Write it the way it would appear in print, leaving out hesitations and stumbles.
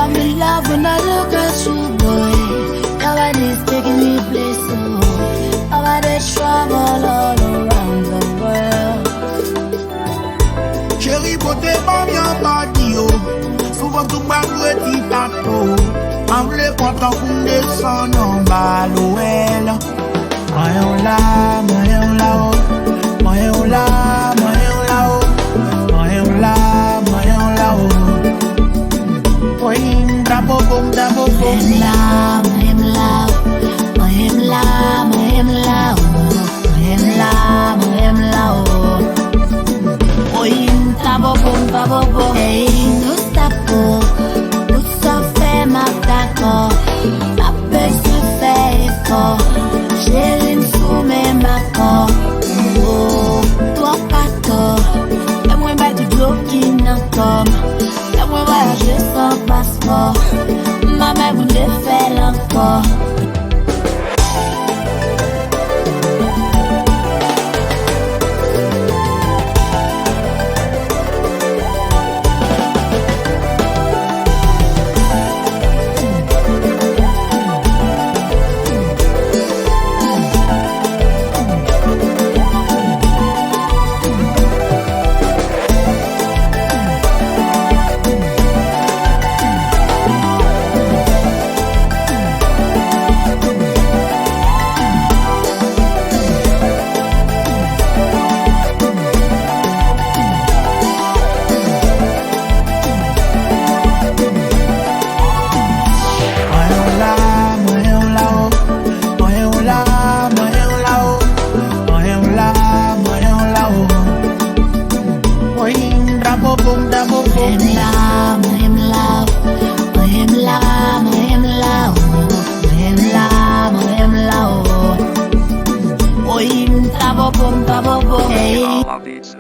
I'm in love when I look at you, boy. Nobody's taking me place, so nobody's travel all around the world. Chérie, beauté, pas bien bâti, oh. Souvent tout bas, petit tato. En bleu, content qu'on descend en bas, l'ouel. Moyen là, oh. Moyen là, oh. Moyen là, oh. Moyen da bobom, da bobom. Moyen là, oh. Moyen ta bobom. Hey, nous tapons, nous sommes fait ma d'accord. Ma belle se fait fort. J'ai une sous mes macors. Oh, toi pas tort. Fais-moi battre du jogging encore. Fais-moi voyager sans passeport. Ma mère voulait faire encore. All my beats.